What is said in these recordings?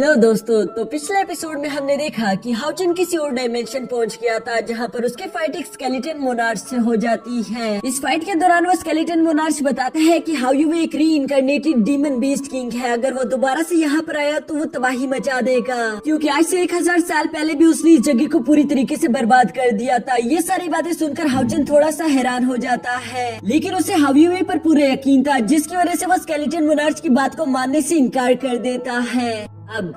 Hello दोस्तों, तो पिछले एपिसोड में हमने देखा कि हाउचिन किसी और डायमेंशन पहुंच गया था जहां पर उसकी फाइट एक स्केलेटन मोनार्च से हो जाती है। इस फाइट के दौरान वो स्केलेटन मोनार्च बताता है कि हाउ यू एक रीइंकार्नेटेड डीमन बीस्ट किंग है। अगर वो दोबारा से यहाँ पर आया तो वो तबाही मचा देगा, क्योंकि आज से 1000 साल पहले भी उसने इस जगह को पूरी तरीके से बर्बाद कर दिया था। ये सारी बातें सुनकर हाउचिन थोड़ा सा हैरान हो जाता है, लेकिन उसे हाउयू पर पूरा यकीन था, जिसकी वजह से वो स्केलेटन मोनार्च की बात को मानने से इनकार कर देता है। अब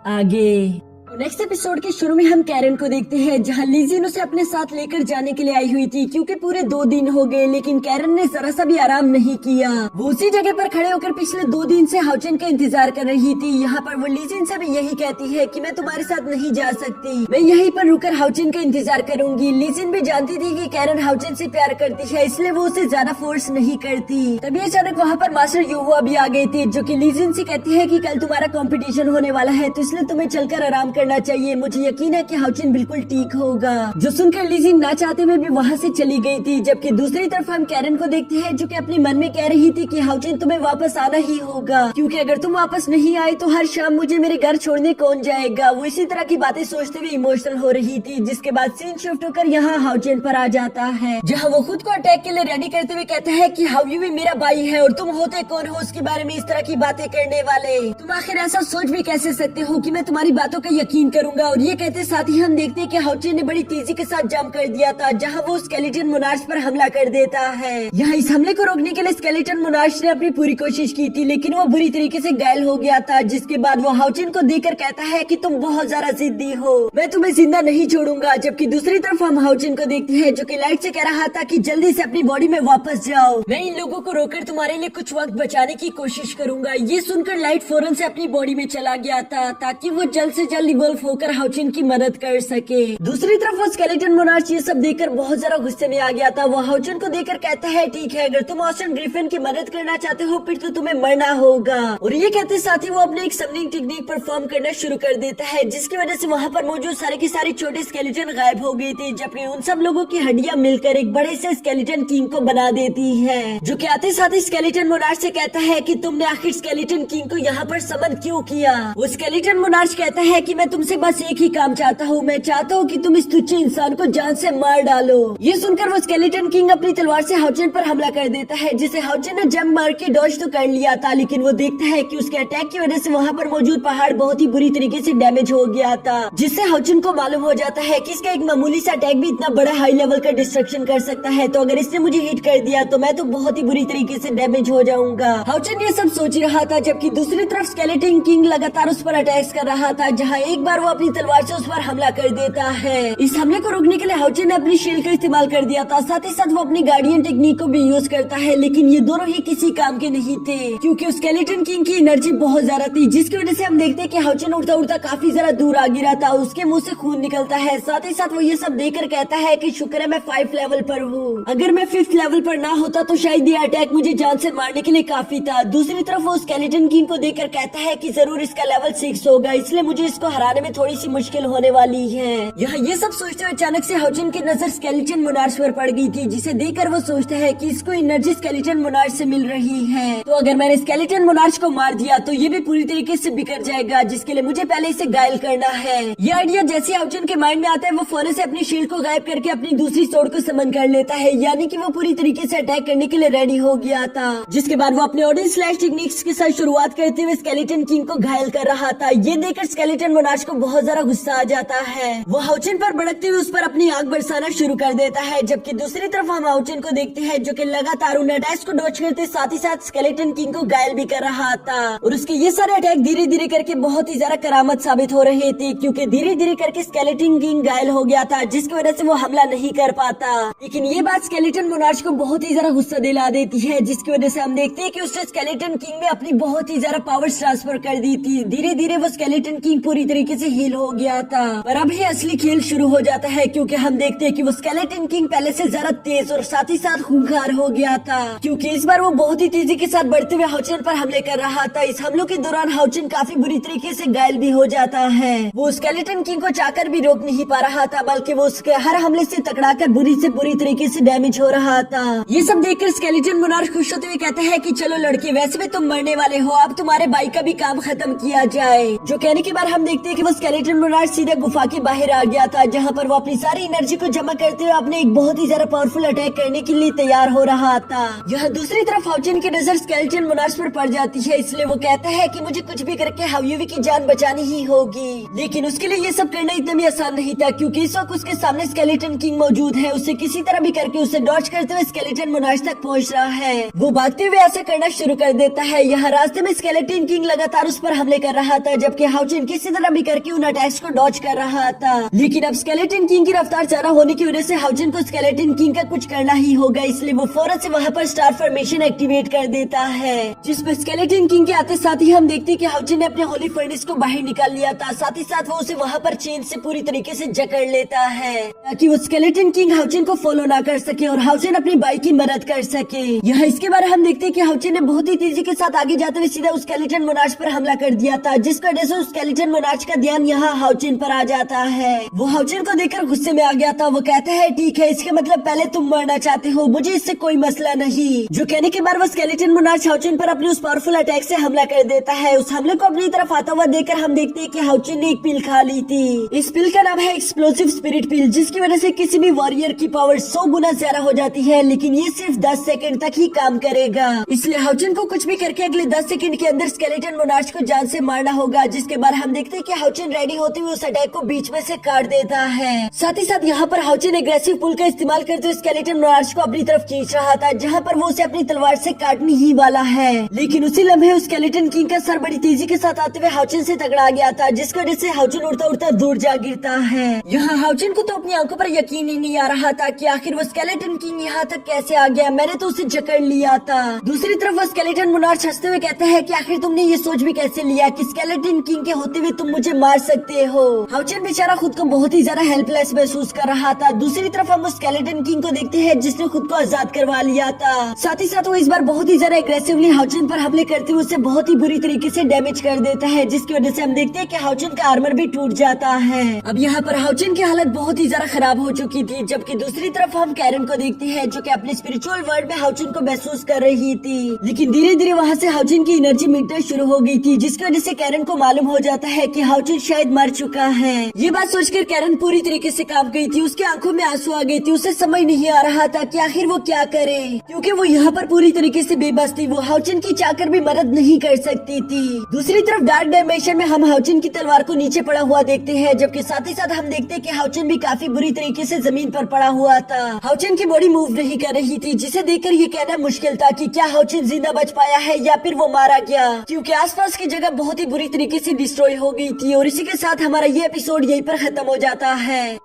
आगे नेक्स्ट एपिसोड के शुरू में हम कैरन को देखते हैं, जहां लीजिन उसे अपने साथ लेकर जाने के लिए आई हुई थी, क्योंकि पूरे 2 दिन हो गए, लेकिन कैरन ने जरा सा भी आराम नहीं किया। वो उसी जगह पर खड़े होकर पिछले 2 दिन से हाउचिन का इंतजार कर रही थी। यहाँ पर वो लीजिन से भी यही कहती है कि मैं तुम्हारे साथ नहीं जा सकती, मैं यहीं पर रुककर हाउचिन का इंतजार करूंगी। लीजिन भी जानती थी कि कैरन हाउचिन से प्यार करती है, इसलिए वो उसे ज्यादा फोर्स नहीं करती। तभी अचानक वहाँ पर मास्टर युवा भी आ गई थी, जो की लीजिन से कहती है कि कल तुम्हारा कॉम्पिटिशन होने वाला है, तो इसलिए तुम्हें चलकर आराम करना चाहिए। मुझे यकीन है कि हाउचिन बिल्कुल ठीक होगा। जो सुनकर लीजिन ना चाहते हुए भी वहाँ से चली गई थी। जबकि दूसरी तरफ हम कैरन को देखते हैं, जो कि अपने मन में कह रही थी कि हाउचिन तुम्हें वापस आना ही होगा, क्योंकि अगर तुम वापस नहीं आए तो हर शाम मुझे मेरे घर छोड़ने कौन जाएगा। वो इसी तरह की बातें सोचते हुए इमोशनल हो रही थी, जिसके बाद सीन शिफ्ट होकर यहाँ हाउचिन पर आ जाता है, जहाँ वो खुद को अटैक के लिए रेडी करते हुए कहता है कि हाउ यू भी मेरा भाई है और तुम होते कौन हो उसके बारे में इस तरह की बातें करने वाले। तुम आखिर ऐसा सोच भी कैसे सकते हो कि मैं तुम्हारी बातों का यकीन करूंगा। और ये कहते साथ ही हम देखते हैं कि हाउचिन ने बड़ी तेजी के साथ जंप कर दिया था, जहां वो स्केलेटन मोनार्च पर हमला कर देता है। यहाँ इस हमले को रोकने के लिए स्केलेटन मोनार्च ने अपनी पूरी कोशिश की थी, लेकिन वो बुरी तरीके से घायल हो गया था। जिसके बाद वो हाउचिन को देखकर कहता है कि तुम बहुत ज्यादा जिद्दी हो, मैं तुम्हें जिंदा नहीं छोड़ूंगा। जबकि दूसरी तरफ हम हाउचिन को देखते हैं, जो कि लाइट से कह रहा था कि जल्दी से अपनी बॉडी में वापस जाओ, मैं इन लोगों को रोककर तुम्हारे लिए कुछ वक्त बचाने की कोशिश करूंगा। ये सुनकर लाइट फौरन से अपनी बॉडी में चला गया था, ताकि वो जल्द से जल्द इवॉल्व होकर हाउचिन की मदद कर सके। दूसरी तरफ वो स्केलेटन मोनार्च ये सब देखकर बहुत ज्यादा गुस्से में आ गया था। वो हाउचिन को देखकर कहता है ठीक है, अगर तुम ऑस्टिन ग्रिफिन की मदद करना चाहते हो फिर तो तुम्हें मरना होगा। और ये कहते साथ ही वो अपने एक समनिंग टेक्निक परफॉर्म करना शुरू कर देता है, जिसकी वजह से वहाँ पर मौजूद सारे के सारे छोटे स्केलेटन गायब हो गए थे, जबकि उन सब लोगों की हड्डियां मिलकर एक बड़े से स्केलेटन किंग को बना देती है, जो कि आते साथ ही स्केलेटन मोनार्च से कहता है कि तुमने आखिर स्केलेटन किंग को यहाँ पर समन क्यों किया। वो स्केलेटन मोनार्च कहता है कि मैं तुमसे बस एक ही काम चाहता हूँ, मैं चाहता हूँ कि तुम इस तुच्छ इंसान को जान से मार डालो। ये सुनकर वो स्केलेटन किंग अपनी तलवार से हाउचिन पर हमला कर देता है, जिसे हाउचिन ने जंप मार के डॉज तो कर लिया था, लेकिन वो देखता है कि उसके अटैक की वजह से वहाँ पर मौजूद पहाड़ बहुत ही बुरी तरीके से डैमेज हो गया था, जिससे हाउचिन को मालूम हो जाता है कि इसका एक मामूली सा अटैक भी इतना बड़ा हाई लेवल का डिस्ट्रक्शन कर सकता है। तो अगर इसने मुझे हिट कर दिया तो मैं तो बहुत ही बुरी तरीके से डैमेज हो जाऊंगा। हाउचिन ये सब सोच रहा था, जबकि दूसरी तरफ स्केलेटन किंग लगातार उस पर अटैक कर रहा था, जहाँ एक बार वो अपनी तलवार से उस पर हमला कर देता है। इस हमले को रोकने के लिए हाउचिन ने अपनी शील्ड का इस्तेमाल कर दिया था, साथ ही साथ वो अपनी गार्डियन टेक्निक को भी यूज करता है, लेकिन ये दोनों ही किसी काम के नहीं थे, क्योंकि उस स्केलेटन किंग की एनर्जी बहुत ज्यादा थी, जिसकी वजह से हम देखते हैं कि हाउचिन उड़ता उड़ता काफी ज्यादा दूर आ गिरा था। उसके मुंह से खून निकलता है, साथ ही साथ वो ये सब देखकर कहता है कि शुक्र है मैं 5 लेवल पर हूँ, अगर मैं 5th लेवल पर ना होता तो शायद ये अटैक मुझे जान से मारने के लिए काफी था। दूसरी तरफ वो स्केलेटन किंग को देखकर कहता है कि जरूर इसका लेवल 6 होगा, इसलिए मुझे इसको हराने में थोड़ी सी मुश्किल होने वाली है। यहाँ ये सब सोचते हुए अचानक से हाउचिन की नजर स्केलेटन मोनार्च पर पड़ गई थी, जिसे देखकर वो सोचता है कि इसको एनर्जी स्केलेटन मोनार्च से मिल रही है, तो अगर मैंने स्केलेटन मोनार्च को मार दिया तो ये भी पूरी तरीके से बिखर जाएगा, जिसके लिए मुझे पहले इसे घायल करना है। ये आइडिया जैसे हाउचिन के माइंड में आता है, वो फौरन से अपनी शील्ड को गायब करके अपनी दूसरी सोर्ड को समन कर लेता है, यानी कि वो पूरी तरीके से अटैक करने के लिए रेडी हो गया था। जिसके बाद वो अपने ऑर्डिन स्लैश टेक्निक्स के साथ शुरुआत करते हुए स्केलेटन किंग को घायल कर रहा था। ये देखकर स्केलेटन मोनार्च को बहुत ज्यादा गुस्सा आ जाता है, वो हाउचिन पर भड़कते हुए उस पर अपनी आग बरसाना शुरू कर देता है। जबकि दूसरी तरफ हम हाउचिन को देखते हैं, जो कि लगातार उन अटैक्स को डॉज करते साथ ही साथ स्केलेटन किंग को घायल भी कर रहा था। और उसके ये सारे अटैक धीरे धीरे करके बहुत ही ज्यादा करामत साबित हो रहे थे, क्योंकि धीरे धीरे करके स्केलेटन किंग घायल हो गया था, जिसकी वजह से वो हमला नहीं कर पाता। लेकिन ये बात स्केलेटन मोनार्च को बहुत ही ज्यादा गुस्सा दिला देती है, जिसकी वजह से हम देखते हैं कि उसने स्केलेटन किंग में अपनी बहुत ही ज्यादा पावर्स ट्रांसफर कर दी थी। धीरे धीरे वो स्केलेटन किंग पूरी तरीके तरीके से हील हो गया था। पर अब ये असली खेल शुरू हो जाता है, क्योंकि हम देखते हैं कि वो स्केलेटन किंग पहले से ज्यादा तेज और साथ ही साथ खूंखार हो गया था, क्योंकि इस बार वो बहुत ही तेजी के साथ बढ़ते हुए हाउचन पर हमले कर रहा था। इस हमलों के दौरान हाउचन काफी बुरी तरीके से घायल भी हो जाता है। वो स्केलेटन किंग को चाहकर भी रोक नहीं पा रहा था, बल्कि वो उसके हर हमले से टकराकर बुरी तरीके से डैमेज हो रहा था। ये सब देखकर स्केलेटन मोनार्च खुश होते हुए कहता है कि चलो लड़के, वैसे भी तुम मरने वाले हो, अब तुम्हारे भाई का भी काम खत्म किया जाए। जो कहने के बाद हम देखते हैं कि वो स्केलेटन मोनार्च सीधे गुफा के बाहर आ गया था, जहाँ पर वो अपनी सारी एनर्जी को जमा करते हुए अपने एक बहुत ही ज्यादा पावरफुल अटैक करने के लिए तैयार हो रहा था। यहाँ दूसरी तरफ हाउचन की नजर स्केलेटन मोनार्च पर पड़ जाती है, इसलिए वो कहता है कि मुझे कुछ भी करके हाओयुवी की जान बचानी ही होगी। लेकिन उसके लिए ये सब करना इतना भी आसान नहीं था, क्योंकि इस वक्त उसके सामने स्केलेटन किंग मौजूद है। उसे किसी तरह भी करके उसे डॉज करते हुए स्केलेटन मोनार्च तक पहुँच रहा है। वो भागते हुए ऐसा करना शुरू कर देता है। यहाँ रास्ते में स्केलेटन किंग लगातार उस पर हमले कर रहा था, जबकि हाउचन किसी तरह भी करके उन अटैक्स को डॉज कर रहा था। लेकिन अब स्केलेटन किंग की रफ्तार ज्यादा होने की वजह से हाउचन को स्केलेटन किंग का कुछ करना ही होगा, इसलिए वो फौरन से वहाँ पर स्टार फॉर्मेशन एक्टिवेट कर देता है, जिसमें स्केलेटन किंग के आते साथ ही हम देखते हैं कि हाउचन ने अपने होली फर्नेस को बाहर निकाल लिया था। साथ ही साथ वो उसे वहाँ पर चेन से पूरी तरीके से जकड़ लेता है, ताकि वो स्केलेटन किंग हाउचन को फॉलो ना कर सके और हाउचन अपनी भाई की मदद कर सके। यहाँ इसके बाद हम देखते हैं कि हाउचन ने बहुत ही तेजी के साथ आगे जाते हुए सीधा उस स्केलेटन मोनार्च पर हमला कर दिया था, जिसकी वजह से उस स्केलेटन मोनार्च का ध्यान यहाँ हाउचन पर आ जाता है। वो हाउचन को देखकर गुस्से में आ गया था। वो कहता है ठीक है, इसका मतलब पहले तुम मरना चाहते हो, मुझे इससे कोई मसला नहीं। जो कहने के बाद वो स्केलेटन मोनार्च हाउचन पर अपने उस पावरफुल अटैक से हमला कर देता है। उस हमले को अपनी तरफ आता हुआ देखकर हम देखते हैं कि हाउचन ने एक पिल खा ली थी। इस पिल का नाम है एक्सप्लोसिव स्पिरिट पिल, जिसकी वजह से किसी भी वॉरियर की पावर 100 गुना ज्यादा हो जाती है, लेकिन ये सिर्फ 10 सेकंड तक ही काम करेगा। इसलिए हाउचन को कुछ भी करके अगले 10 सेकंड के अंदर स्केलेटन मोनार्च को जान से मारना होगा। जिसके बाद हम देखते हैं कि हाउचन रेडी होते हुए उस अटैक को बीच में से काट देता है। साथ ही साथ यहाँ पर हाउचन एग्रेसिव पुल का इस्तेमाल करते हुए स्केलेटन मोनार्च को अपनी तरफ खींच रहा था, जहाँ पर वो उसे अपनी तलवार से काटने ही वाला है। लेकिन उसी लम्हे उस स्केलेटन किंग का सर बड़ी तेजी के साथ आते हुए हाउचन से टकरा गया था, जिसकी वजह से हाउचन उड़ता उड़ता दूर जा गिरता है। यहाँ हाउचन को तो अपनी आंखों पर यकीन ही नहीं आ रहा था कि आखिर वो स्केलेटन किंग यहाँ तक कैसे आ गया, मैंने तो उसे जकड़ लिया था। दूसरी तरफ वो स्केलेटन मोनार्च हंसते हुए कहता है कि आखिर तुमने ये सोच भी कैसे लिया कि स्केलेटन किंग के होते हुए तुम मुझे मार सकते हो। हाउचन बेचारा खुद को बहुत ही ज्यादा हेल्पलेस महसूस कर रहा था। दूसरी तरफ हम उस स्केलेटन किंग को देखते हैं जिसने खुद को आजाद करवा लिया था। साथ ही साथ वो इस बार बहुत ही ज्यादा एग्रेसिवली हाउचन पर हमले करते हुए उसे बहुत ही बुरी तरीके से डैमेज कर देता है, जिसकी वजह से हम देखते हैं कि हाउचन का आर्मर भी टूट जाता है। अब यहाँ पर हाउचन की हालत बहुत ही ज्यादा खराब हो चुकी थी, जबकि दूसरी तरफ हम कैरन को देखते हैं जो कि अपने स्पिरिचुअल वर्ल्ड में हाउचन को महसूस कर रही थी। लेकिन धीरे धीरे वहाँ से हाउचन की एनर्जी मिटना शुरू हो गई थी, जिसकी वजह से कैरन को मालूम हो जाता है कि हाउचन शायद मर चुका है। ये बात सोचकर कैरन पूरी तरीके से कांप गई थी, उसकी आंखों में आंसू आ गई थी। उसे समझ नहीं आ रहा था कि आखिर वो क्या करे, क्योंकि वो यहाँ पर पूरी तरीके से बेबस थी। वो हाउचन की चाहकर भी मदद नहीं कर सकती थी। दूसरी तरफ डार्क डायमेंशन में हम हाउचन की तलवार को नीचे पड़ा हुआ देखते हैं, जबकि साथ ही साथ हम देखते हैं कि हाउचन भी काफी बुरी तरीके से जमीन पर पड़ा हुआ था। हाउचन की बॉडी मूव नहीं कर रही थी, जिसे देखकर ये कहना मुश्किल था कि क्या हाउचन जिंदा बच पाया है या फिर वो मारा गया, क्योंकि आसपास की जगह बहुत ही बुरी तरीके से डिस्ट्रॉय हो गई थी। और इसी के साथ हमारा ये एपिसोड यहीं पर खत्म हो जाता है।